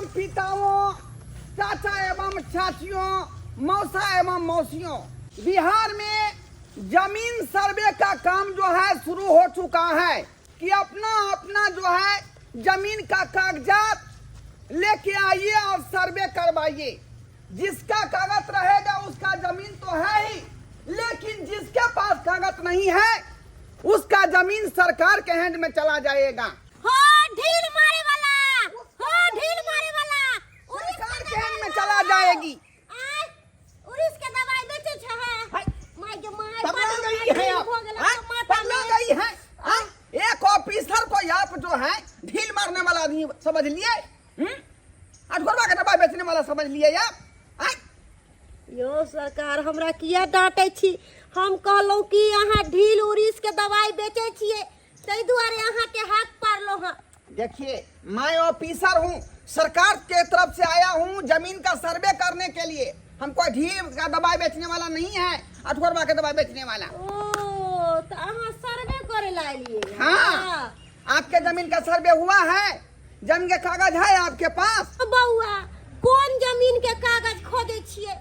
पिताओं, चाचा एवं चाचियों, मौसा एवं मौसियों, बिहार में जमीन सर्वे का काम जो है शुरू हो चुका है कि अपना अपना जो है जमीन का कागजात लेके आइए और सर्वे करवाइए। जिसका कागज रहेगा उसका जमीन तो है ही, लेकिन जिसके पास कागज नहीं है उसका जमीन सरकार के हैंड में चला जाएगा। ढील मारे वाला, ढील मारे वाला सरकार के हैंड में चला जाएगी। उरिस के दवाई बेचे है माय के माय पगला गई है आप, पगला गई है। एक ऑफिसर को आप जो है ढील मारने वाला आदमी समझ लिए, अठगोरवा का दवाई बेचने वाला समझ लिए आप। यो सरकार हमरा किया डांटे छी, हम कहलो कि यहाँ ढील उरिस के दवाई बेचे छिए तै दुआरे यहाँ के हाथ पारलो हां। देखिए मैं ऑफिसर हूँ, सरकार के तरफ से आया हूँ जमीन का सर्वे करने के लिए। हमको ढील का दवाई बेचने वाला नहीं है, अठगोरवा का दवाई बेचने वाला। ओ तो अहाँ सर्वे करे लाइए। हाँ, आपके जमीन का सर्वे हुआ है? जमीन के कागज है आपके पास? बउआ कौन जमीन के कागज खोजे छिए?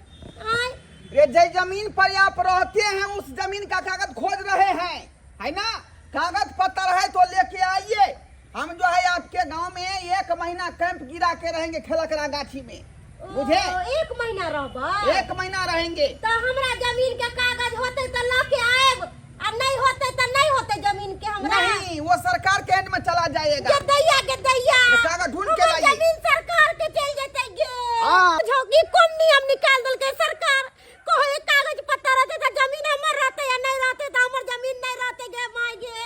ये जे जमीन पर आप रहते हैं उस जमीन का कागज खोज रहे हैं, है ना? कागज पत्र है तो लेके आइए। हम जो है आपके गांव में 1 महीना कैंप गिरा के रहेंगे खेलकरा गाछी में, बुझे? 1 महीना रहबा? 1 महीना रहेंगे। तो हमरा जमीन के कागज होते तो लेके आएब, और नहीं होते तो नहीं होते जमीन के हमरा। नहीं, वो सरकार के हैंड में चला जाएगा। के दैया कागज ढूंढ के लाइए। जमीन सरकार के चल जेते गे। हाँ। झोंकी कौन नियम निकाल दल के सरकार को है कागज पत्ता रहते तो जमीन हमर रहते या नहीं रहते तो हमर जमीन नहीं रहते गे माय गे।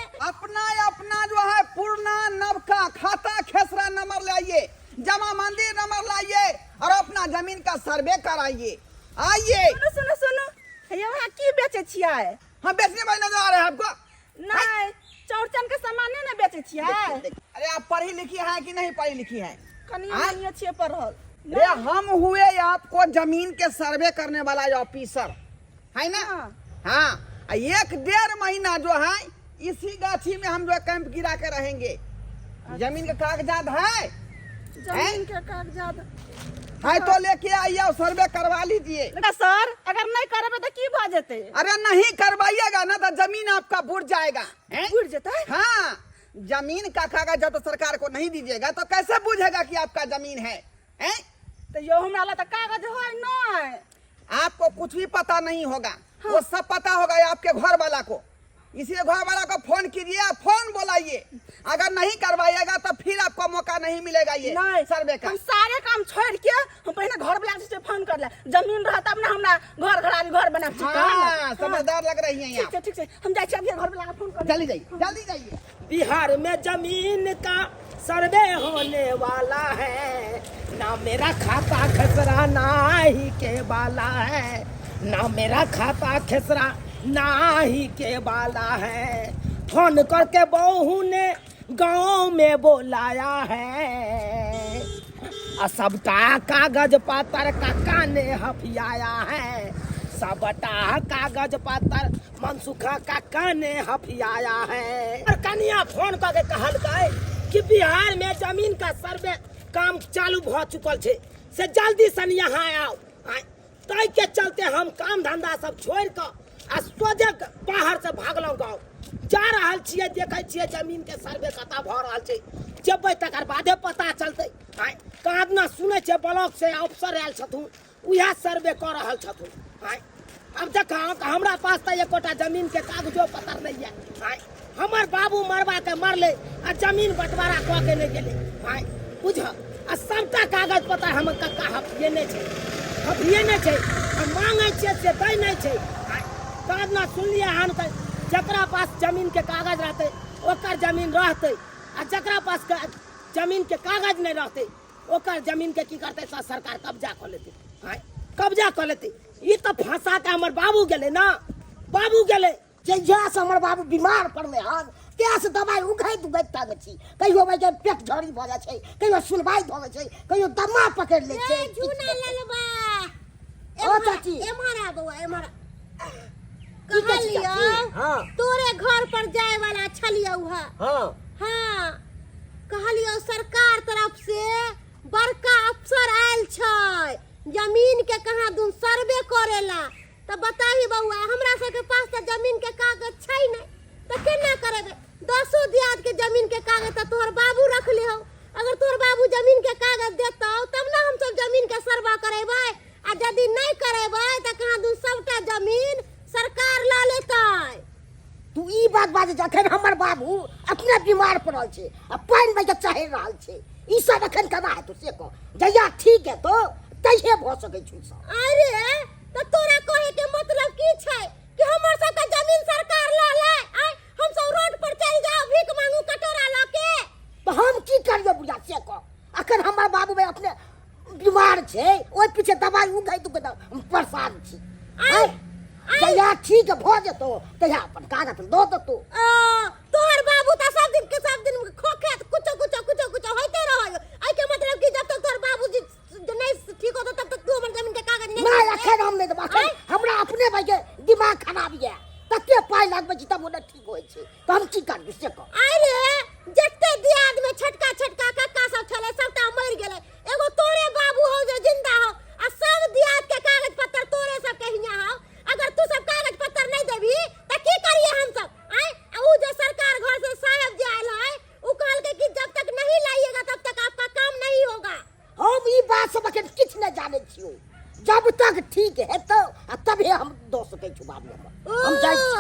अपना जो है पूर्णा नवका खाता खेसरा नंबर लाइए, जमा मंदिर नंबर लाइए और अपना जमीन का सर्वे कराइए। आइए। सुनो ये वहाँ की बेचे छिया? हम बेचने वाले नजर आ रहे हैं आपको? नहीं, चौरचन के सामान नहीं बेचे छिया। अरे आप पढ़ी लिखी है कि नहीं पढ़ी लिखी है? कनिया छिए पढ़ल। अरे हम हुए आपको जमीन के सर्वे करने वाला ऑफिसर, है ना? हाँ, 1-1.5 महीना जो है इसी गाछी में हम जो कैंप गिरा के रहेंगे। जमीन का कागजात है? जमीन के कागजात है तो लेके आइए और सर्वे करवा लीजिए। सर अगर नहीं करबे तो की भ जेते? अरे नहीं करवाइएगा ना तो जमीन आपका बुड़ जाएगा। बुड़ जेता है? हाँ, जमीन का कागज जब तो सरकार को नहीं दीजिएगा तो कैसे बुझेगा कि आपका जमीन है? तो यो हमरा ला तो कागज है नहीं। आपको कुछ भी पता नहीं होगा। हाँ। वो सब पता होगा आपके घर वाला को, इसलिए घर वाला को फोन कीजिए, फोन बुलाइए। अगर नहीं करवाइएगा तो फिर आपको मौका नहीं मिलेगा ये सर्वे का। हम सारे काम छोड़ के हम पहले घर वाला से फोन कर ले, जमीन रहा तब ना हमरा घर घरारी घर बना चुका। हाँ, समझदार लग रही हैं आप। ठीक से हम जाए अभी घर वाला फोन कर। जल्दी जाइए। बिहार में जमीन का सर्वे होने वाला है, ना मेरा खाता खसरा ना ही के वाला है, ना मेरा खाता खसरा ना ही के वाला है। फोन करके बहू ने गांव में बुलाया है, सबका कागज पत्र काका ने हफियाया है, सबटा कागज पत्र मनसुखा काका ने हफियाया है। और कनिया फोन करके कहल गए कि बिहार में जमीन का सर्वे काम चालू भ चुकल छे, से जल्दी से यहाँ आओ। तय के चलते हम काम धंधा सब छोड़ कर आ सोझे बाहर से भागलों गाँव जा रहा छिए। देखे छिए जमीन के सर्वे कता भ रहा छे, जब तकर बादे पता चलते। कहाँ ना सुने छे ब्लॉक से अफसर आयल छथुन, उहे सर्वे कर रहल छथुन। अब देख हमरा पास तो एकोटा जमीन के कागजो पत्र नहीं है। हमार बाबू मरवा के मरले आ जमीन बंटवारा कऽ के नहीं गेले, बुझ। आ सबटा कागज पत्र हम कक्का हफियेने छै, हम मांगे छिए से दै नहीं छै। कहाँ ना सुनलिए हन जकरा पास जमीन के कागज रहते ओकर जमीन रहते, आ जकरा पास जमीन के कागज नहीं रहते ओकर जमीन के की करते सरकार कब्जा कर लेते। कब्जा कर लेते। ये तो फंसा के हमर बाबू गेले ना, बाबू गेले जहिया से हमर बाबू बीमार पड़ले हन त्या से दवाई उघैत उघैत तागे छी। कहियो भाई के पेट झड़ी भ जाय छै, कहियो सुनवाई भ जाय छै, कहियो दमा पकड़ ले छै। झूना ललबा ओ चाची एमारा बउआ एमारा कहलियो। हाँ, तोरे घर पर जाए वाला छलियो हाँ। हाँ कहलियो सरकार तरफ से बड़का छै जमीन के कहाँ दून सर्वे करेला। तो बताही बउआ हमरा सबके पास तो जमीन के कागज छै नहीं, तो केना करेबे? 10 दियाद के जमीन के कागज तो तोहर बाबू रख ले हो। अगर तोहर बाबू जमीन के कागज देता तब ना हम सब जमीन के सर्वे करेबै। आ यदि नहीं करेबै तो कहाँ दून सबटा जमीन सरकार ला लेतै। तू ई बात बाजे जखन हमर बाबू अपने बीमार पड़ल छै आ पानि में के चढ़ि रहल छै, ई सब अखन केना हेतौ से कह। जहिया ठीक है तो तहिए भ सकै छै सब। अरे तो तोरा कहे के मतलब की छै कि हमर सब के जमीन सरकार ला ले? आय हम सब रोड पर चल जाओ भीख मांगू कटोरा ल के? तो हम की करियो बुझा से कह। अखन हमर बाबू भाई अपने बीमार छै, ओइ पीछे दवाई उगै तू के परेशान छी। आय जहिया ठीक भ जेतो तहिया अपन कागज दो देतो। तोहर बाबू त सब दिन खोखे कुछ होते रहो। आई के मतलब कि जब तक तोहर बाबू जी नहीं ठीक होतो तब तक तू हमर जमीन के कागज नहीं अखन हम नहीं देबा। हमरा अपने भाई के दिमाग खराब ये, तते पाई लागबे छी तब ओने ठीक होय छै, तो हम की करबी से कह। अरे जत्ते दियाद में छोटका कक्का सब छले सबटा मर गेले, एगो तोरे बाबू हो जो जिंदा हो आ सब दियाद के कागज पत्तर तोरे सब के हिया हो। अगर तू सब कागज पत्तर नहीं देबी त की करिए हम सब? आय उ जो सरकार घर से साहब जे आयल है उ कहल के कि जब तक नहीं लाइएगा तब तक आपका काम नहीं होगा। हम ई बात सब अखन किछ नहीं जाने छियो। जब तक ठीक है तो तभी हम दो सकै छु बाद में। हम जाय छी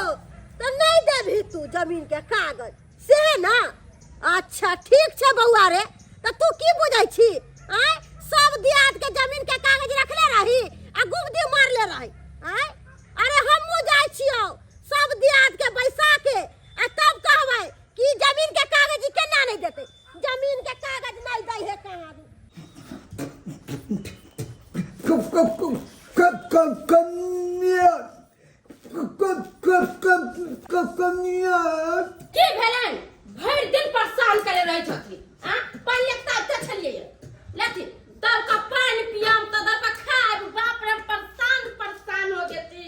तो नहीं देबी तू जमीन के कागज से ना? अच्छा ठीक छै बउआ रे, तो तू की बुझै छी? आय सब दियाद के जमीन के कागज रखले रही आ गुगदी मारले रही। आय अरे हमहू जाय छियो सब दियाद के बैसा के आ तब कहबै कि जमीन के कागज केना नहीं देते। जमीन के कागज नहीं दै है कहां? की भेलन? भरि दिन परेशान करे रहे छथिन। पहिले तब छलिए लेकिन तब का पानी पियम तो दब खाब। बाप रे परेशान हो गेती।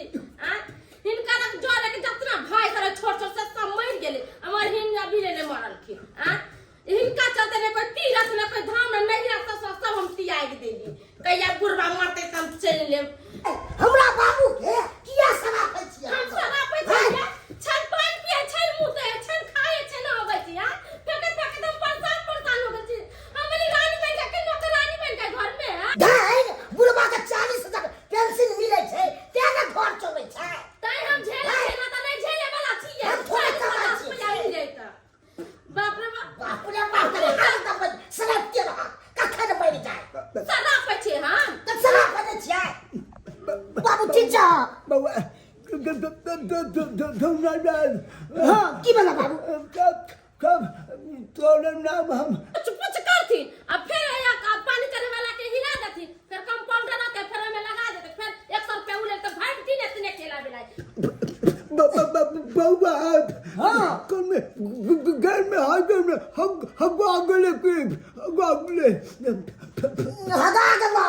हिनका लग जोरे के जतना भाई करे छोट से सब मर गेले, हमर हिन अभी ले मरल की। हिनका चलते ने कोई तीरथ ने कोई धाम नहीं रहता, सब हम तियाग देली। कहिया बुढ़वा मरते तब चल ले। हमरा बाबू के किया सरापै छी? हम सरापै छी छन पानी पिए छन मुते छन खाए छन होबै छी। फेके हम परेशान हो गए छी। हमरी रानी बन के नौकरानी बन के घर में धान बुढ़वा के 40,000 पेंशन मिले छै, तेने घर चलै छै। तै हम झेले ना त नहीं झेले वाला छी। हम थोड़े कमाई छी। बाप रे बाप रे बाप रे हाल तब सराप के रहा कखन मर जाए। सरापै छी हम त सराप नै छियै बाबू। ठीक छ बउआ हां की भेला बाबू? कब तोरे नाम हम कुछ करथी अब फिर या पानी करे वाला के हिला देथी, फिर कंपाउंडर के फिर में लगा देते, फिर 100 रुपया उले तो भाई दिन इतने खेला बेला। बउआ कल में घर में हम आगले के आगले हगा गला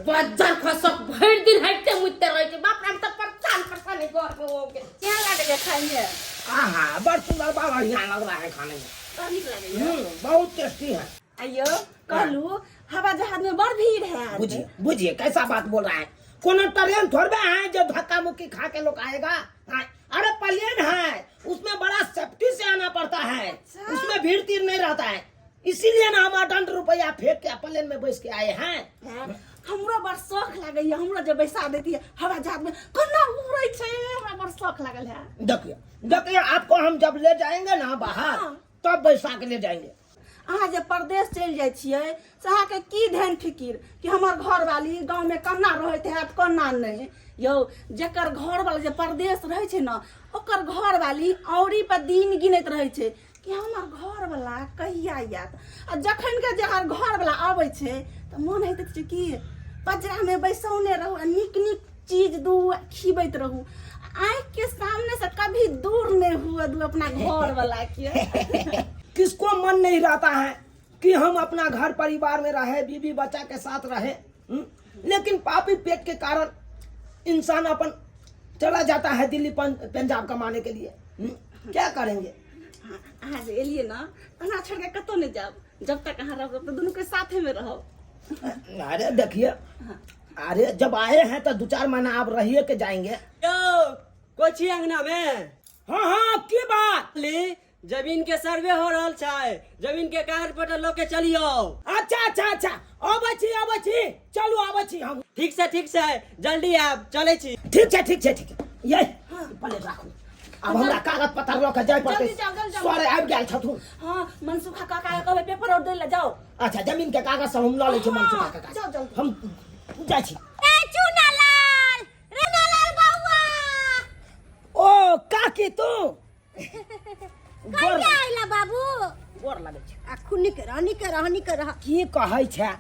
बच्चा खसक भर दिन हटते मुत्ते रहे थे। बाप रे हम तो परेशान नहीं घर में हो गए। क्या लगे खाएंगे? आहा बड़ सुंदर बाबा यहाँ लग रहा है खाने में। और निक लगे बहुत टेस्टी है। अयो कहलू हवा जहाज में बड़ भीड़ है। बुझिए बुझिए कैसा बात बोल रहा है। कोनो ट्रेन थोड़े है जो धक्का मुक्की खा के लोग आएगा। अरे प्लेन है, उसमें बड़ा सेफ्टी से आना पड़ता है। उसमें भीड़ तीर नहीं रहता है, इसीलिए ना हम 8 रुपया फेंक के प्लेन में बैठ के आए हैं। हमरा बड़ शौक लागै है, हमरा जब बैसा देती है हवा जहाज में कोना उड़ै छै, हमरा बड़ शौक लागल है। देखिए आपको हम जब ले जाएंगे ना बाहर तब बैसा के ले जाएंगे। अहाँ जब परदेश चल जाए छियै से अहाँके की ध्यान फिकिर कि हमर घरवाली गांव में कन्ना रहैत है कन्ना नहीं। यौ जकर घरवाला जे परदेश रहै छै ना ओकर घरवाली औरी पर दिन गिनैत रहै छै कि हमर घरवाला कहिया आयत। आ जखन के जकर घरवाला आबै छै त मन होइत छै कि पजरा में बैसौने रहू, नीक नीक चीज दू खिबैत रहू, आँख के सामने से कभी दूर नहीं हुआ दू अपना घरवाला के। किसको मन नहीं रहता है कि हम अपना घर परिवार में रहे, बीवी बच्चा के साथ रहे। लेकिन पापी पेट के कारण इंसान अपन चला जाता है दिल्ली पंजाब कमाने के लिए। क्या करेंगे? अहाँ जे एलिए ना हमरा छोड़ के कतौ नहीं जाब। जब तक यहाँ रहो तो दोनों के साथे में रहो। अरे देखिए, अरे जब आए हैं तो 2-4 महीना आप रहिए के जाएंगे। कोची अंगना में हाँ हाँ की बात। ली जमीन के सर्वे हो रहा है, जमीन के कागज पत्र लो के चलियो। अच्छा अच्छा अच्छा, आबै छी चलू आबै छी हम। ठीक से जल्दी आप चले छी। ठीक है ये पहले राखू। अब हमरा कागज पत्र लऽ के जाय पड़तै। जल्दी जाओ। सारे आबि गेल छथुन। हाँ मनसुखा काका कहबै पेपर और दे ले जाओ। अच्छा जमीन के कागज सब हम लऽ लै छी। मनसुखा के जाओ, कागज जल्दी। हम जाइ छी। ए चुनालाल, रेनालाल बउआ, ओ काकी तू कहिया आइला बाबू? गोर लागै छै। आखु निके रह। की कहै छै?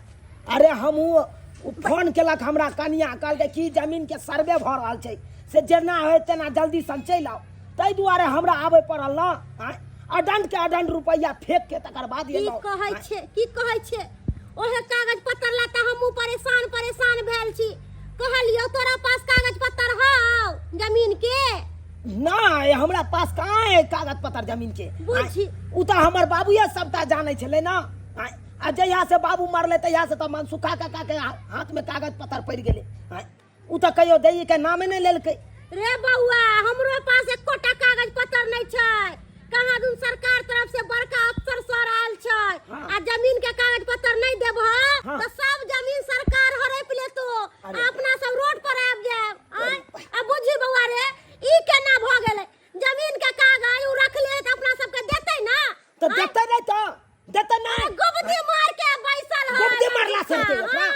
अरे हम फोन केलक हमरा कनिया, कहलकै कि जमीन के सर्वे भऽ रहल छै, से जेना होय तेना जल्दी सन चलि आओ। ताहि दुआरे हमरा आबे पड़ल न। अडंड के अडंड रुपैया फेंक के तकर बाद की कहै छै ओहे कागज पत्र ला त हमहू परेशान भेल छी। कहलियो तोरा पास कागज पत्र हौ जमीन के? नहीं हमरा पास कहाँ है कागज पत्र जमीन के। बुझी उ तो हमर बाबूए सबटा जाने छले ना। आ जहिया से बाबू मरले तहिया से तो मनसुखा काका के हाथ में कागज पत्र पड़ गेले। उ तो कहियो दैये के नामे नहीं लेलकै। रे बउआ, हमरो पास एकोटा कागज पत्र नहीं छै। कहाँ दून सरकार तरफ से बड़का अफसर सर आयल छै। आ जमीन के कागज पत्र नहीं देबो तो सब जमीन सरकार हड़प लेतो। अपना सब रोड पर आब जाब। आ बुझी बउआ रे, ई केना भ गेलै? जमीन के कागज उ रखले त अपना सब के देतै ना? तो देते नहीं गुबदी मार के बैसल है। गुबदी मारला से होते ओकरा।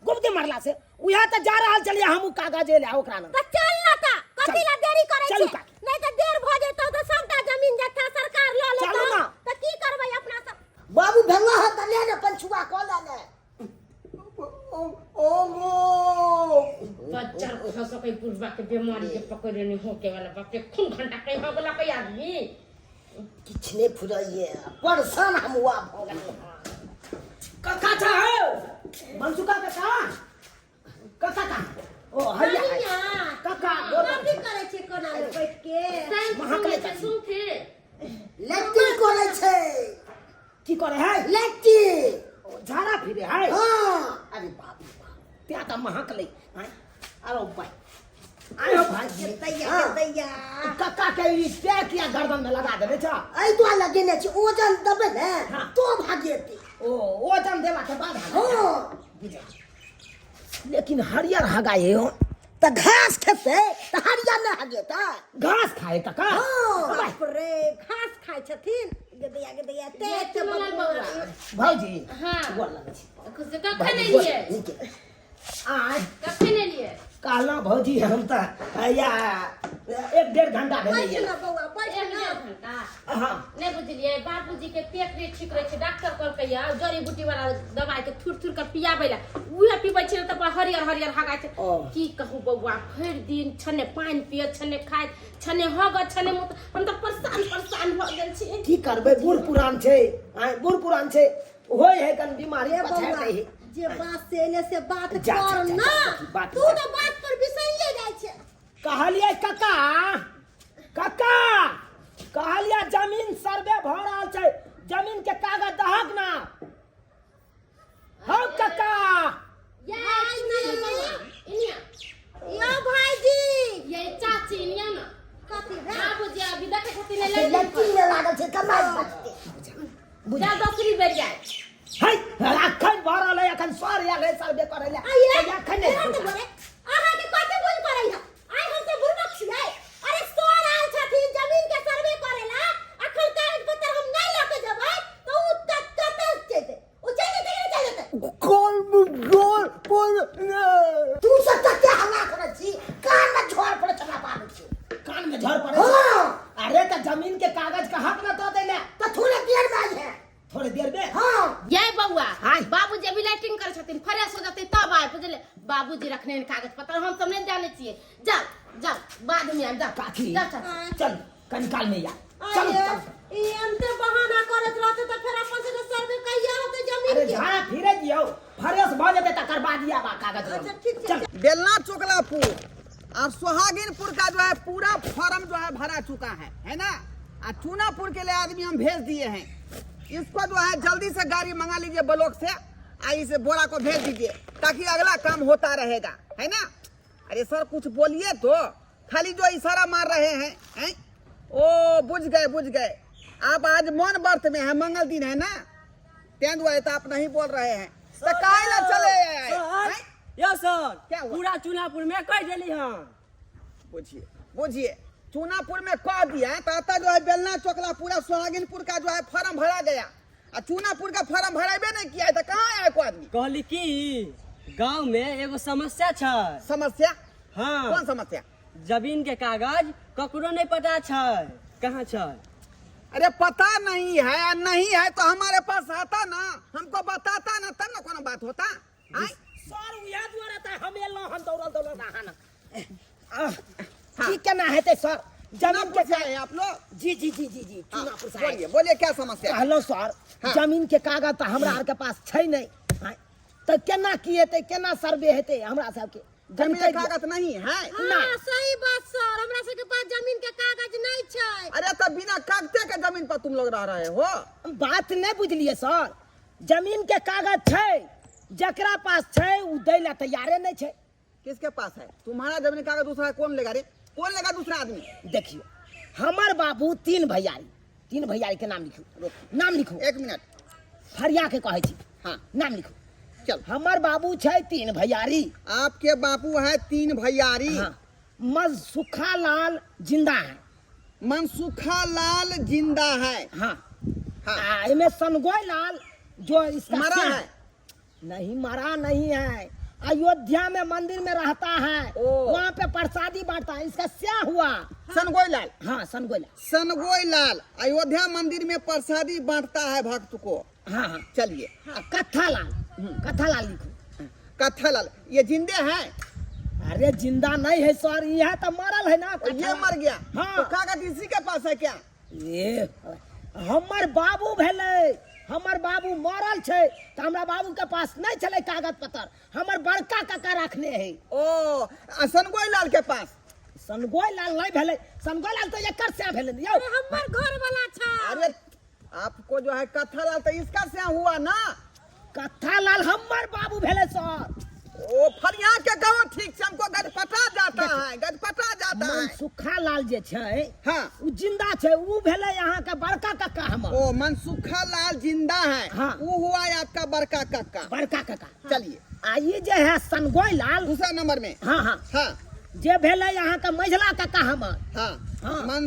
गुबदी मारला से उहा त जा रहल चलिए हम कागज ले ओकरा न। त चल ना त कथि ला देरी करे चलू छै? का। नहीं त देर भ जेतौ त सबटा जमीन जत्था सरकार ल लेतौ। चलू ना। त की करबै अपना सब? बाबू भेंगा है त ले ने पंचुआ को ले ले। बच्चा खस के पुरबा के बीमारी के पकड़े नहीं होके वाला बाप के खून घंटा कहीं हो गेला कोई आदमी। किछने फुराइए परेशान हम हुआ भ गेल। काका था मनसुखा काका ओ हैया काका कथि करे छै कोना में बैठ के? महकले से सुन थे लेट्रिन करे छै। की करे है? लेट्रिन झाड़ा फिरे है। हां अरे बाप रे बाप, त्या त महकले। अरे भाई आयो भाई दैया काका के ई पैक किया गर्दन में लगा देने छ। आई तो लगेने छै ओजन दबे ने हाँ। तो भागेती। ओ वजन देला के बाद हां बुझे। लेकिन हरियर हगाए हो त घास खेते त हरिया न हगेता। घास खाए काका। हां बाप रे, घास खाय छथिन। गे ते चुनालाल बउआ। भौजी हाँ। गोर लगे छी। खुद से कखन लिए आय कखन लिए कहला भौजी हम त या 1-1.5 घंटा भेलै बैठ ये। ना बउआ, बैठ एक ना। घंटा हां नहीं बुझलिए। बाबूजी के पेट नहीं ठीक रहे छै, डॉक्टर कहलकै या जड़ी बूटी वाला दवाई के थुर के पियाबै ला उहे पीबै छै त हरियर हगाय छै। की कहू बउआ, भरि दिन छने पानी पिय, छने खाय, छने हग, छने मुत, हम त परेशान भ गेल छी। की करबै? बूढ़ पुरान छै। बूढ़ पुरान छै होय है कन बीमारी ए पछा बउआ, है। जे बात से एने से बात जा, कर जा, ना। बात तू जा। तो बात पर बिसरिए जाय छै। कहलिए काका कहलिए जमीन सर्वे भ रहल छै, जमीन के कागज दहक ना। हो काका या भाईजी, ये चाची निया ना कथि रे? बाबूजी अभी देखे छथिन ले लेट्रिन में लागल छै कमाई बचते। जा दसरी बेर जाए। है अखन भ रहल है, अखन सर या ले सर्वे करे ले। आइए अखन एना त बोले अहाँ के कथि बुझ पड़ै है? आइ हम से बुरबक छियै? अरे सर आयल छथिन जमीन के सर्वे करेला। अखन कागज पत्र हम नहीं लेके जेबै तो उ कतै जेतै? उ चल जेतै। तू सब त क्या हल्ला करे छी? कान में झोर पड़े चला पाबे छी। कान में झड़ पड़े। हां अरे त जमीन के कागज का हक ना दो देले त थोड़े देर में आई है। थोड़ी देर में। हां ये बउआ हाय। बाबूजी अभी लाइटिंग करे छथिन, फ्रेश हो जते तब आए बुझले। बाबूजी रखने हैं कागज पत्र, हम सब नहीं जाने छिए। जाओ बाद में आब जाओ। काकी जाओ चल कनिकाल में या चल आइए ई अंते बहाना करत रहते त फिर अपन से सर्वे कहिया होते जमीन अरे के? झाड़ा फिरे दियो, फ्रेश भ जेते तकर बाद या बा कागज। अच्छा ठीक है। चल बेलना चोकलापुर और सुहागिनपुर का जो है पूरा फॉर्म जो है भरा चुका है ना। और चूनापुर के लिए आदमी हम भेज दिए हैं। इसको जो है जल्दी से गाड़ी मंगा लीजिए ब्लॉक से, इस बोरा को भेज दीजिए ताकि अगला काम होता रहेगा, है ना। अरे सर कुछ बोलिए तो, खाली जो इशारा मार रहे हैं? ओ बुझ गए। आप आज मौन व्रत में है, मंगल दिन है ना, तेंदुआ है तो आप नहीं बोल रहे हैं तो काहे ला चले आए? यो सर, क्या हुआ? पूरा चूनापुर में कह दिली हम। बुझिए चूनापुर में कह दिया तो आता जो है बेलना चोकला पूरा सोहागिनपुर का जो है फॉर्म भरा गया, और चूनापुर का फॉर्म भराबे नहीं किया है तो कहाँ आया को आदमी? कहली कि गांव में एगो समस्या छै। समस्या? हाँ, कौन समस्या? जमीन के कागज ककरो नहीं पता छै, कहाँ छै? अरे पता नहीं है तो हमारे पास आता ना, हमको बताता ना, तब ना कोनो बात होता। सर उया दुआरे त हम एलो हम दौड़ल आना हाँ। की केना हेतै सर? जमीन के है आप लोग? जी चूनापुर से बोलिए क्या समस्या? कहलो सर, हाँ। जमीन के कागज तो हमरा आर के पास छै नहीं, तो केना की हेतै, केना सर्वे हेतै हमरा सबके? जमीन के कागज नहीं है? हाँ सही बात सर, हमरा सबके पास जमीन के कागज नहीं छै। अरे तो बिना कागजे के जमीन पर तुम लोग रह रहे हो? बात नहीं बुझलिए सर, जमीन के कागज छै, जकरा पास छै उ दै ला तैयारे नहीं छै। किसके पास है? तुम्हारा जमीन कागज दूसरा कौन लेगा रे? कौन लेगा दूसरा आदमी? देखियो हमर बाबू तीन भैयारी के नाम लिखू। 1 मिनट फरिया के कहै छी, हाँ नाम लिखू। चल, हमर बाबू छै 3 भैयारी। आपके बापू है 3 भैयारी। हाँ, मनसुखा लाल जिंदा है। मनसुखा लाल जिंदा है। हाँ, हाँ। इनमें सनगोई लाल जो इसका मरा स्याह है? नहीं, मरा नहीं है, अयोध्या में मंदिर में रहता है, ओ। वहाँ पे प्रसादी बांटता है, इसका स्याह हुआ। सनगोई लाल। हाँ, सनगोई लाल। सनगोई लाल अयोध्या मंदिर में प्रसादी बांटता है भक्त को। हाँ, चलिए, कत्था लाल लिखो। कत्था लाल ये जिंदे हैं? अरे जिंदा नहीं है सर, यह तो मरल है ना। ये मर गया? हाँ। तो कागज इसी के पास है क्या? ये हमर बाबू भेले, हमर बाबू मरल छे तो हमरा बाबू के पास नहीं चले कागज पत्र, हमर बड़का काका रखने है। ओ सनगोई लाल के पास? सनगोई लाल नहीं भेले, सनगोई लाल तो एकर से भेले यौ। हमर घर वाला छै। अरे आपको जो है कत्था लाल तो इसका से हुआ ना? कत्था लाल हमर बाबू भेले सर। ओ फरिया के गाँव ठीक से हमको गजपटा जाता है। मनसुखा लाल जे छै, हाँ। उ जिंदा छै, उ भेले यहाँ के बड़का काका हमर। ओ मनसुखा लाल जिंदा है। हाँ। वो हुआ आपका बड़का काका। बड़का काका। चलिए, ये जे है सनगोई लाल, दूसरा नंबर में। हाँ, हाँ जे भेले यहाँ के मझला काका हमर। हाँ। हाँ।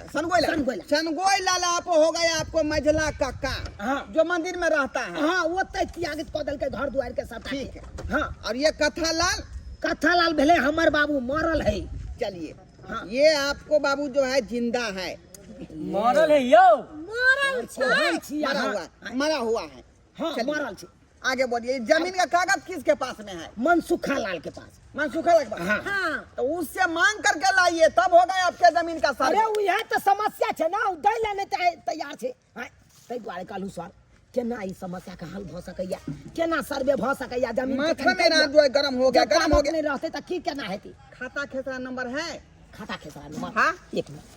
सनगोई लाल आप हो गए आपको मझला काका। हाँ। जो मंदिर में रहता है। हाँ, वो त्यागित कऽ देलकै घर दुआर के सब। ठीक है। हाँ, और ये कत्था लाल भेले हमर बाबू मरल है। चलिए, हाँ। ये आपको बाबू जो है जिंदा है। मरल है यो। मरल छै। मरा हुआ है। हाँ, चलिए। मरल छै। आगे बोलिए, जमीन का कागज किसके पास में है? मनसुखा लाल के पास। मनसुखा लाल के पास? हाँ। हाँ तो उससे मांग करके लाइए, तब होगा आपके जमीन का सर्वे। अरे यह तो समस्या छै ना, उ दै ले नहीं तैयार छै। ताहि दुआरे कहलू सर, केना ई समस्या का हल भ सकैया, केना सर्वे भ सकैया जमीन के? माथा मेरा जो है गरम हो गया। नहीं रहते तो की केना हेती? खाता खेसरा नंबर है? खाता खेसरा नंबर? हाँ। 1 मिनट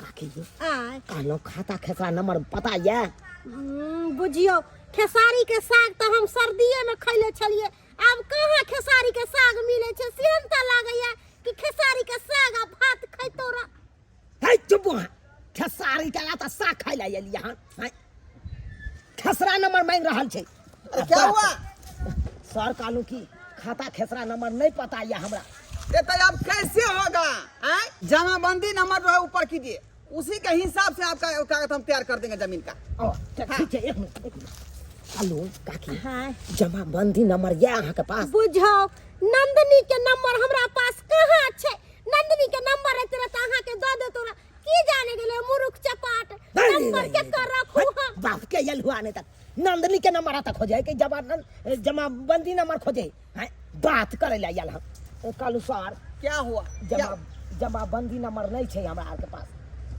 काकी जी, आय कहलो खाता खेसरा नंबर पता ये? बुझियो खेसारी के साग तो हम सर्दिये में खैले छलिए, अब कहाँ खेसारी के साग मिले छै? सेहन त लागैया कि खेसारी के साग आ भात खैतो रह। है चुप वहाँ, खेसारी के या तो साग खाई ला एलिया हन। खेसरा नंबर मांग रहल छै। क्या हुआ? सर कहलू की खाता खेसरा नंबर नहीं पता है हमरा। ये तो अब कैसे होगा? जमाबंदी नंबर जो है ऊपर कीजिए, उसी के हिसाब से आपका कागज हम तैयार कर देंगे जमीन का। ठीक है, 1 मिनट। हेलो काकी, हाँ जमाबंदी नंबर ये अहाँ के पास? बुझो नंदनी के नंबर हमरा पास कहाँ छै? नंदनी के नंबर रहते रह अहाँ के दे दे तोरा की जाने गेले मूर्ख चपाट। नंबर के कर रखू हम बाप के यल हुआ नहीं तक नंदनी के नंबर आता खोजे कि जमाबंदी नंबर खोजे हैं, बात करे ला यल हम। कालू सर क्या हुआ? जमाबंदी नंबर नहीं छै हमरा आर के पास,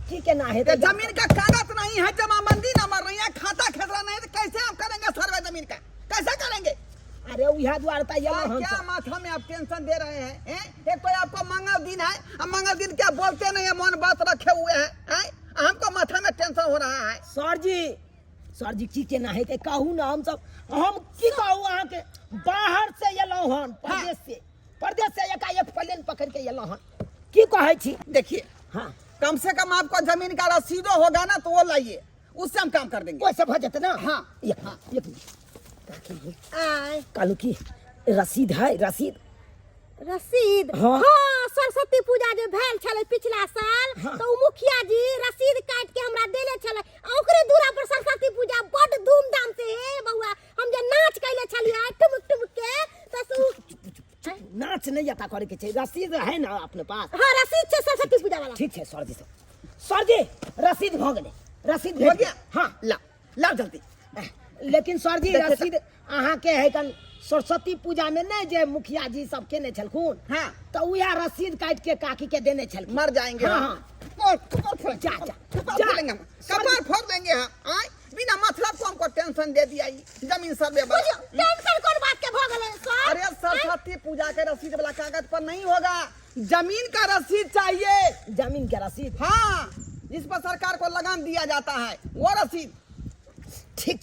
ठीक है ना है? जमीन का कागज नहीं है, जमाबंदी नंबर नहीं है, खाता खेसरा नहीं है, तो कैसे आप करेंगे सर्वे जमीन का? कैसे करेंगे? अरे यह द्वार क्या माथा में आप टेंशन दे रहे हैं? एक तो आपको मंगल दिन है, अब मंगल दिन क्या बोलते नहीं है, मौन बात रखे हुए हैं। हमको माथा में टेंशन हो रहा है? सर जी की केना है कहू ना हम की कहू अहाँ के बाहर से एलौ हन परदेश से एकाएक प्लेन पकड़ के एलौ हन की कहै छी। देखिए, हाँ कम से कम आपको जमीन का रसीदो होगा ना तो वो लाइए, उससे हम काम कर देंगे। वैसे भजत ना। हाँ एक मिनट कालू की रसीद है रसीद हाँ, सरस्वती पूजा जो भेल छले पिछला साल तो उ मुखिया जी रसीद काट के हमरा देले छले। ओकरे दूरा पर सरस्वती पूजा बड़ धूमधाम से हे बउआ हम जे नाच कैले छलिए ठुमक ठुमक के तो नाच नहीं आता करे के चाहिए। रसीद है ना अपने पास? हाँ रसीद छे सरस्वती पूजा वाला। ठीक है सर जी रसीद भ गेले। रसीद हो गया? हाँ ला जल्दी। लेकिन सर जी रसीद अहाँ के है कन सरस्वती पूजा में नहीं जे मुखिया जी सब केने छलखुन, हाँ तो उया रसीद काट के काकी के देने छलखुन। मर जाएंगे हाँ, हम। हाँ। जा कपार फोड़ देंगे हम। आए बिना मतलब को हमको टेंशन दे दिया जमीन सर्वे वाला। टेंशन कौन बात के भ गेले सर? अरे सरस्वती पूजा के रसीद वाला कागज पर नहीं होगा, जमीन का रसीद चाहिए। जमीन के रसीद? हाँ, जिस पर सरकार को लगान दिया जाता है वो रसीद। ठीक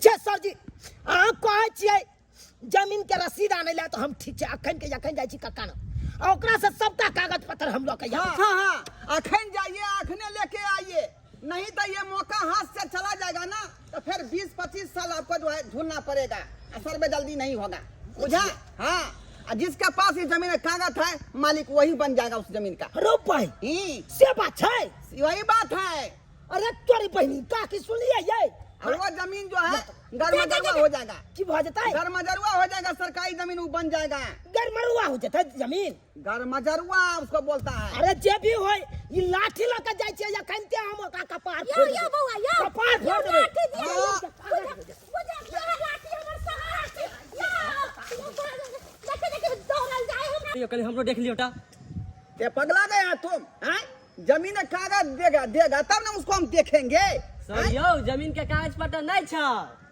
है सर जी अहाँ कहै छियै जमीन के रसीद आने ला तो हम ठीक है अखन जाय छी कक्का ना ओकरा से सबका कागज पत्र हम लोग के हाँ अखन जाइए, अखने लेके आइए, नहीं तो ये मौका हाथ से चला जाएगा ना तो फिर 20-25 साल आपको जो है ढूंढना पड़ेगा, असर में जल्दी नहीं होगा, बुझा? हाँ, जिसका पास ये जमीन कागज है मालिक वही बन जाएगा उस जमीन का। रो भाई से बात है, वही बात है। अरे तोरी बहनी का की सुनिए ये और वो जमीन जो है गरमजरुआ हो जाएगा। की हो जाता है? गरमजरुआ हो जाएगा, सरकारी जमीन वो बन जाएगा। गरमरुआ हो जाता है जमीन? गरमजरुआ उसको बोलता है। अरे जे भी होय ई लाठी लके जाय छै या कनते हम का कपार यो बउआ यो कपार फोड़ देबै। लाठी दिया मुझे लाठी हमर सहारा देखे दौड़ल जाए हमरा। यो कल हमरो देख लियो टा ये पगला गया तुम? हैं? जमीन कागज देगा तब ना उसको हम देखेंगे। सर यो जमीन के कागज पत्र नहीं छ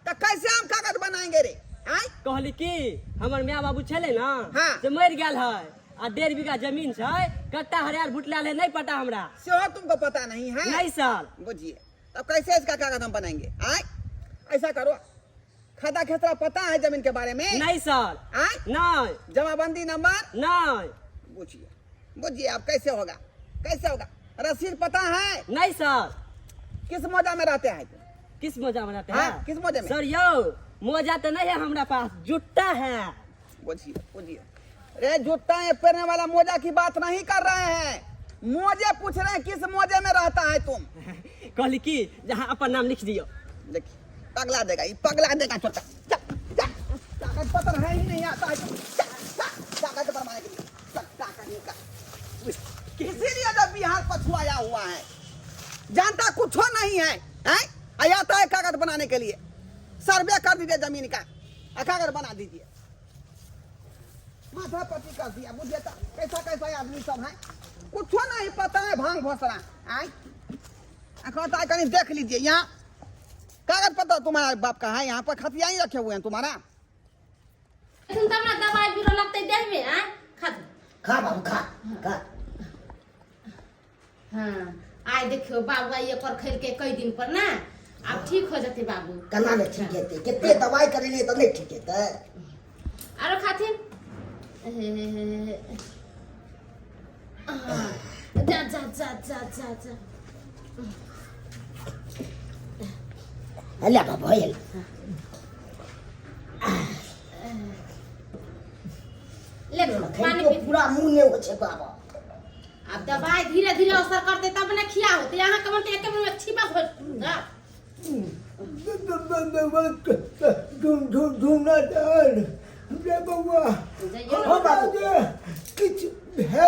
तो कैसे हम कागज बनाएंगे रे? हैं? कहली की हमर माँ बाबू छले ना हाँ। से मर गेल है आ 1.5 बीघा जमीन छै कट्टा हरियर भुटला ले नहीं पता हमरा। सेहो तुमको पता नहीं है? नहीं सर। बुझिए तब कैसे इसका कागज हम बनाएंगे? हैं? ऐसा करो, खाता खेसरा पता है जमीन के बारे में? नहीं सर। हैं? नहीं। जमाबंदी नंबर? नहीं। बुझिए अब कैसे होगा? रसीद पता है? नहीं सर। किस मौजा में रहते हैं तुम? किस मोजा बनाते हाँ, हैं? किस मोजे में? सर यो मोजा तो नहीं है हमरा पास, जुट्टा है। बुझिए रे जुट्टा ये पहनने वाला मोजा की बात नहीं कर रहे हैं, मोजे पूछ रहे हैं किस मोजे में रहता है तुम? कहली की जहाँ अपन नाम लिख दियो। देखिए पगला देगा छोटा। कागज पत्र है ही नहीं आता है कागज बनवाने के लिए। इसीलिए जब बिहार पछुआया हुआ है, जानता कुछ नहीं है, आता है कागज बनाने के लिए। सर्वे कर दीजिए जमीन का, कागज बना दीजिए, माथा पट्टी कर दिया। मुझे तो कैसा आदमी सब है, कुछ नहीं पता है, भांग भोसरा कहता है। कहीं देख लीजिए यहाँ कागज पत्र तुम्हारा बाप का है, यहाँ पर खतिया ही रखे हुए हैं तुम्हारा। तुम तो अपना दवाई बीरो लगते देह में आए खा बाबू खा। हाँ आए देखियो बाबू ये पर खेल के कई दिन पर ना अब ठीक हो जाते बाबू। कना नहीं ठीक है कितने दवाई करे लिए तो नहीं ठीक है। आरो खातिर जा अल्लाह बाबू है ले पानी पी। पूरा मुंह में हो छे बाबा। अब दवाई धीरे धीरे असर करते तब ना खिया होते, यहाँ के मन एक में छिपा हो ना। ढूंढना डाल रे बउआ किछ है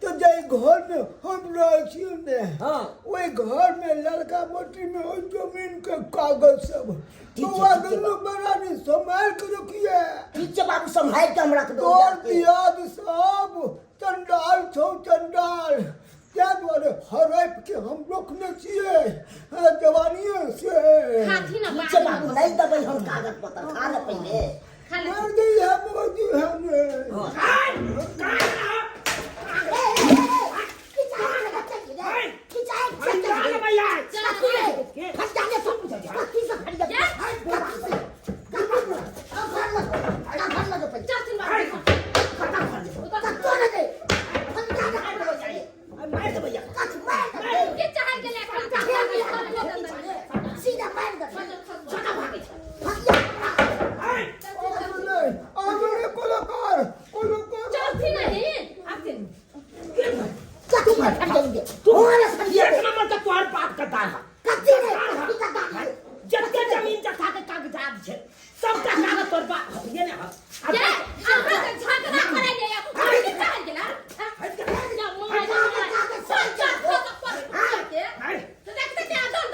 तो जाए घर में हम रहियो ने। हाँ। वही घर में लड़का मोटी में वो जमीन के कागज सब बउआ दोनों बड़ा ने संभाल के रखिए। ठीक है बाबू संभाल के हम रख दो। तोर दियाद सब चंडाल छौ चंडाल क्या द्वारे हराप के हम रोकने छिए जवानियों से। खाती ना ठीक है बाबू नहीं दबाई हम कागज पत्र खा ले पहले। खा ले। मर गई है मोदी हमने। भैया कत्ती रे ई का दादी जते जमीन जथा के कागजात छे सबका कागज तोर बा ये ने जे हमरा के झगड़ा करे ले और की चाल गेला या मोरा जा तो देखते क्या दल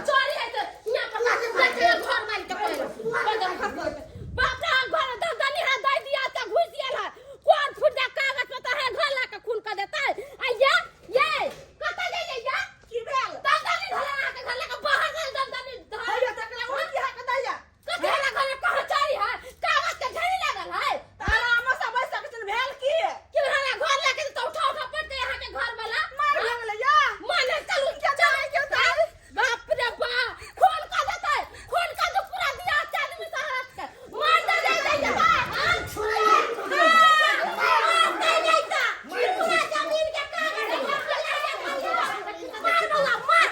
चोरी है तो यहां पर लाके घर मार के पड़े बाप रे घर दल दनी हाथ दे दिया त घुस गेला कौन फुटा कागज पे तो है घर ला के खून कर देता है आ ये कत ले या की भेल दल धला के घर ला के बाहर दल दनी धैया तकला हो की है के दैया कते ला घर कहां चोरी है कागज के झड़ी लागल है आराम से बैठ सकत भेल की हमरा घर ला के तो उठा पड़ते यहाँ के घर वाला मार लगले या माने चलू क्या जाए क्यों था बाप रे बा खोल का देता है खोल का तो पूरा दिया चाल में सहारत कर मार दे दे हां छोड़ दे देता पूरा जमीन के कागज मार बोला मार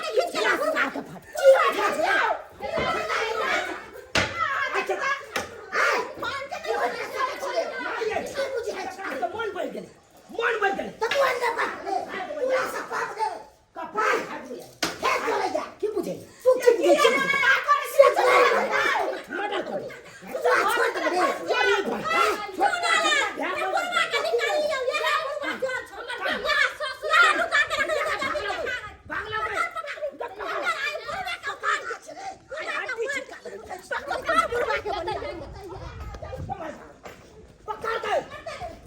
के खींच के ला के फट मन बन गेले तो तू अंदर बात रे पूरा सब बात रे कपाल फाड़ दिया हे चले जा की बुझे तू की बुझे मर्डर कर तू छोड़ दे रे चोरी भाई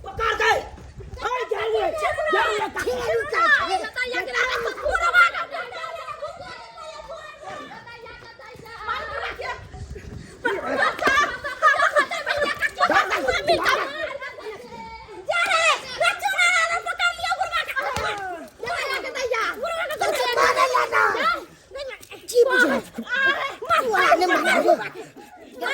पकड़ गए हाय जाइए की बुझे मारने मार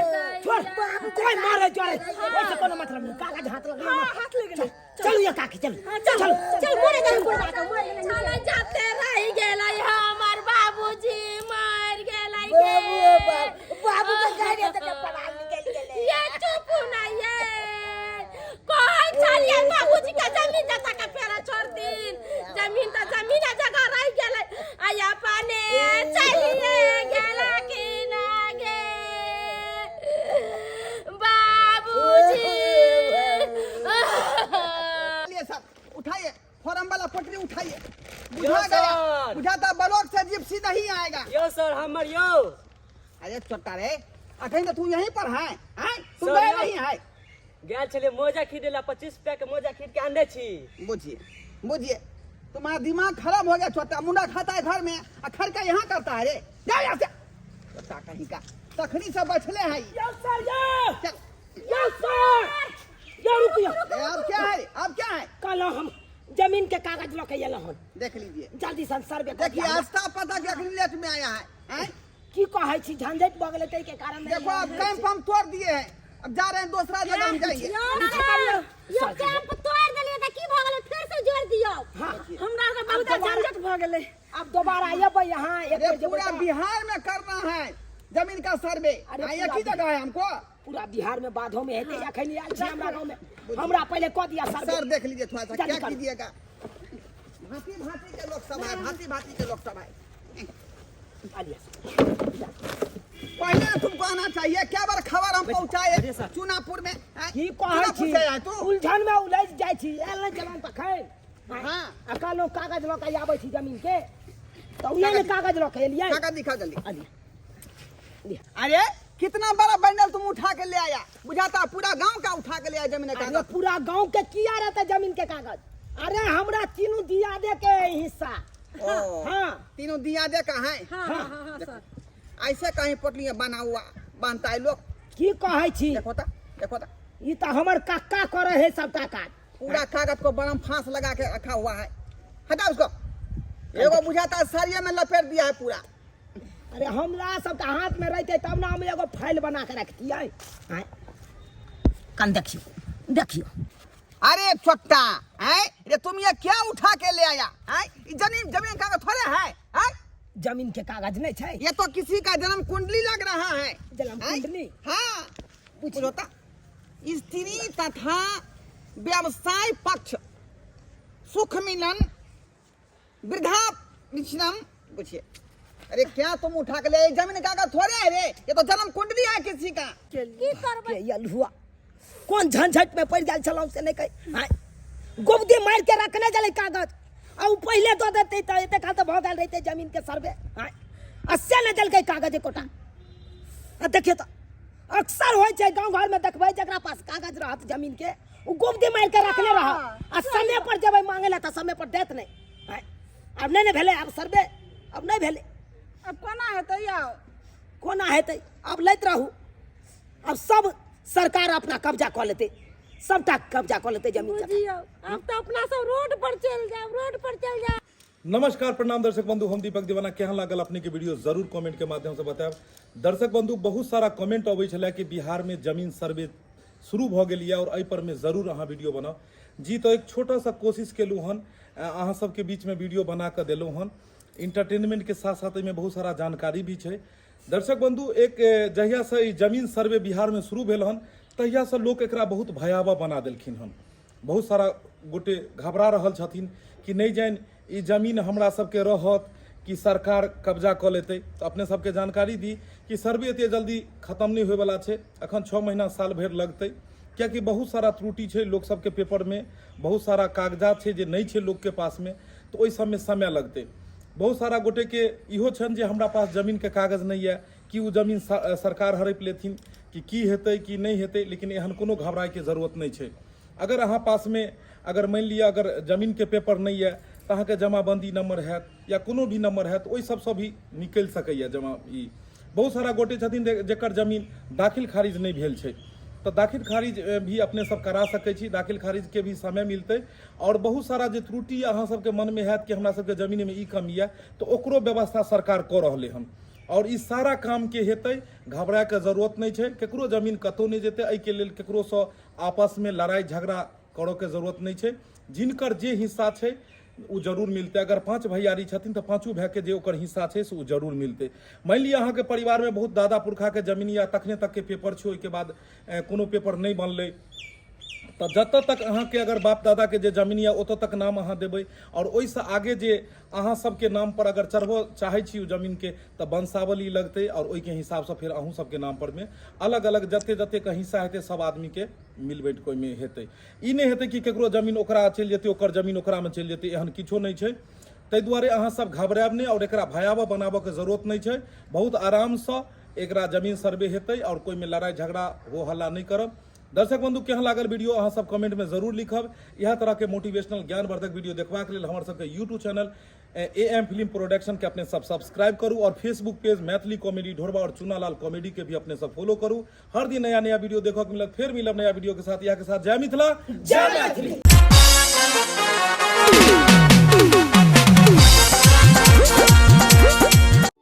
कोई मारे जोरे वैसे कोनो मतलब नहीं कागज हाथ लगे चल ये काकी चल चल मोरे जा बुढ़वा के चला जाते रह गेला हमर बाबूजी मर गेला बाबू के गाड़ी तो पड़ा निकल गेले ये चुप ना ये कोई चलिए बाबूजी का जमीन जता का फेरा छोड़ दिन जमीन तो जमीन जगह रह गेले आया पाने चलिए गेला कि ना गे बाबूजी लिए सब उठाइए फॉर्म वाला पटरी उठाइए बुझा यो गया सर। बुझाता ब्लॉक से जिप्सी नहीं आएगा यो सर हमर यो अरे छोटा रे अखन तो तू यहीं पर है हैं तू सर, गए यो। नहीं है गेल छले मोजा खरीदेला 25 रुपया के मोजा खरीद के आने छी बुझिए तुम्हारा दिमाग खराब हो गया छोटा मुंडा खाता है घर में अखर का यहाँ करता है रे जा यहाँ से छोटा कहीं का तखनी से बचले हैं यो सर यो चल यो सर यो रुकियो अब क्या है कल हम जमीन के कागज लेके एला हन देख लीजिए जल्दी सन सर्वे देखिए आस्था पता के अखनी लेट में आया है हैं की कहै छी झंझट भ गेलै तै के कारण देखो अब कैंप हम तोड़ दिए हैं अब जा रहे हैं दूसरा जगह हम जाएंगे यो कैंप तोड़ देलिए त की भ गेलै फिर से जोड़ दियो हमरा के बहुत झंझट भ गेलै अब दोबारा आइए यहाँ एक ये बार जब पूरा बिहार में करना है जमीन का सर्वे अरे एक ही पूरा जगह है हमको पूरा बिहार में बाधों में हेते अखन आयल छी हमरा गांव में हमरा पहले कह दिया सर सर देख लीजिए थोड़ा सा जल्दी क्या करो। कीजिएगा भांति भांति के लोग सब है भांति भांति के लोग सब है पहले तुमको आना चाहिए क्या बार खबर हम पहुंचाए चुनापुर में हैं? की कहै चुनापुर छी से आए तू उलझन में उलझ जाय छी एल नहीं जवान तखन हाँ अकालो कागज ल के आबै छी जमीन के तो उहे ने कागज ल के एलियै कागज दिखाओ जल्दी अली अरे कितना बड़ा बंडल तुम उठा के ले आया बुझाता पूरा गांव का उठा के ले आया जमीन का अरे कागज पूरा गांव के किया रहता जमीन के कागज अरे हमरा तीनों दिया दे के हिस्सा ओ, हाँ तीनों दिया दे का है हाँ ऐसे कहीं पटलियां बना हुआ बांधता है लोग। की कहै छी देखो ता ई तो हमर काका करे है सबटा काज। पूरा कागज को बरम फांस लगा के रखा हुआ है। हटा उसको। एगो बुझाता है सरिये में लपेट दिया है पूरा। अरे हमरा सबका हाथ में रहते तब ना हम एगो फाइल बना के रखती है। कन देखियो अरे छोटा है ये तुम ये क्या उठा के ले आया है? जमीन कागज थोड़े है? जमीन के कागज नहीं है। ये तो किसी का जन्म कुंडली लग रहा है। जन्म कुंडली? हाँ पूछो ता। स्त्री तथा व्यवसाय पक्ष सुख मिलन वृद्धा पेंशन पूछिए। अरे क्या तुम उठा के ले? जमीन कागज थोड़े है रे, ये तो जन्म कुंडली है किसी का। की करबै? के हुआ कौन झंझट में पड़ जाल चलाऊ से नहीं कही गोबदी मार के रखने चले कागज और पहले दो देते तो एते खाते भगल रहते जमीन के सर्वे। अस्से न जल के कागज कोटा। देखिए तो अक्सर हो जाए गांव घर में देखबै जकरा पास कागज रहत जमीन के वो गोबदी मार के रखने रहा आ समय पर जब मांगेला त समय पर देत नहीं। अब नहीं भेले अब सर्वे अब नहीं भेले अब कोना हेतै यार? कोना हेतै अब लैत रहू। अब सब सरकार अपना कब्जा कर लेते सबटा कब्जा कर लेते जमीन का। बुझियो अब तो अपना सब रोड पर चल जाओ। नमस्कार प्रणाम दर्शक बंधु, हम दीपक दीवाना। केहन लागल अपने के वीडियो जरूर कमेंट के माध्यम से बताएब। दर्शक बंधु बहुत सारा कमेंट अबै छलै कि बिहार में जमीन सर्वे शुरू भ गेल या और एहि पर में जरूर अहाँ वीडियो बनाओ। जी तो एक छोटा सा कोशिश केलहुँ हन, अहाँ सबके बीच में वीडियो बना के देलहुँ हन। इंटरटेनमेंट के साथ साथ में बहुत सारा जानकारी भी है। दर्शक बंधु एक जहिया से जमीन सर्वे बिहार में शुरू भेल हन तहिया से लोग एकरा बहुत भयावह बना देलखिन हन। बहुत सारा गोटे घबरा रहल छथिन कि नहीं जान ई जमीन हमरा सबके रहत कि सरकार कब्जा कर लेते। तो अपने सबके जानकारी दी कि सर्वे एते जल्दी खत्म नहीं होए वाला है। अखन 6 महीना साल भर लगते क्योंकि बहुत सारा त्रुटि है लोग सबके पेपर में, बहुत सारा कागजात है जे नहीं है लोग के पास में, तो ओहि सब में समय लगते। बहुत सारा गोटे के इहो छन जे हमरा पास जमीन के कागज नहीं है कि वो जमीन सरकार हड़प लेथिन कि हेतै कि नहीं हेतै। लेकिन एहन कोनो घबराए के जरूरत नहीं है। अगर अहाँ पास में अगर मान लिया अगर जमीन के पेपर नहीं है तो अहाँ के जमाबंदी नंबर हैत या कोनो भी नंबर हैत ओहि सबसे भी निकल सकैया जमा। ई बहुत सारा गोटे छथिन जेकर जमीन दाखिल खारिज नहीं भेल छै, तो दाखिल खारिज भी अपने सब करा सकै छी। दाखिल खारिज के भी समय मिलते और बहुत सारा जे त्रुटि अहाँ सबके मन में हैत कि हमरा सबके जमीन में ई कमी है तो ओकरो व्यवस्था सरकार कऽ रहले हन। और ई सारा काम के हेतै, घबराए के जरूरत नहीं है। केकरो जमीन कतौ नहीं जेतै, एहि के लेल केकरो से आपस में लड़ाई झगड़ा करो के जरूरत नहीं है। जिनकर जे हिस्सा है वो जरूर मिलते। अगर 5 भैयारी छथिन तो 5 भाई के जे ओकर हिस्सा है से वो जरूर मिलते। मान लिया अहाँ के परिवार में बहुत दादा पुरखा के जमीन या तखने तक के पेपर छै, ओहिके बाद कोनो पेपर नहीं बनलै तो जत तक अहाँ के अगर बाप दादा के जे जमीन या ओत तक नाम अहाँ देबै और ओहिसँ आगे जे अहाँ सबके नाम पर अगर चढ़बो चाहै छी ओ जमीन के तो वंशावली लगते और ओहि के हिसाब से फिर अहूँ सबके नाम पर में अलग अलग जते जते के हिस्सा हेतै सब आदमी के मिल बैठ के ओहिमे हेतै। ई नहीं हेतै कि केकरो जमीन ओकरा चलि जेतै ओकर जमीन ओकरा में चलि जेतै, एहन किछो नहीं छै। ताहि दुआरे अहाँ सब घबराएब नहीं और एकरा भयावह बनाबऽ के जरूरत नहीं छै। बहुत आराम से एकरा जमीन सर्वे हेतै और कोई में लड़ाई झगड़ा हो हल्ला नहीं करब। दर्शक बंधु केहन लागल वीडियो अहाँ सब कमेंट में जरूर लिखब। यह तरह के मोटिवेशनल ज्ञानवर्धक वीडियो देखबाक लेल हमर सबके YouTube channel AM film production के अपने सब सब्सक्राइब करू और फेसबुक पेज मैथिली कॉमेडी ढोरबा और चुनालाल कॉमेडी के भी अपने सब फॉलो करू। हर दिन नया नया वीडियो देखो के मिलत। फिर मिलब नया वीडियो के साथ। यहाँ के साथ जय मिथिला, जय मैथिली।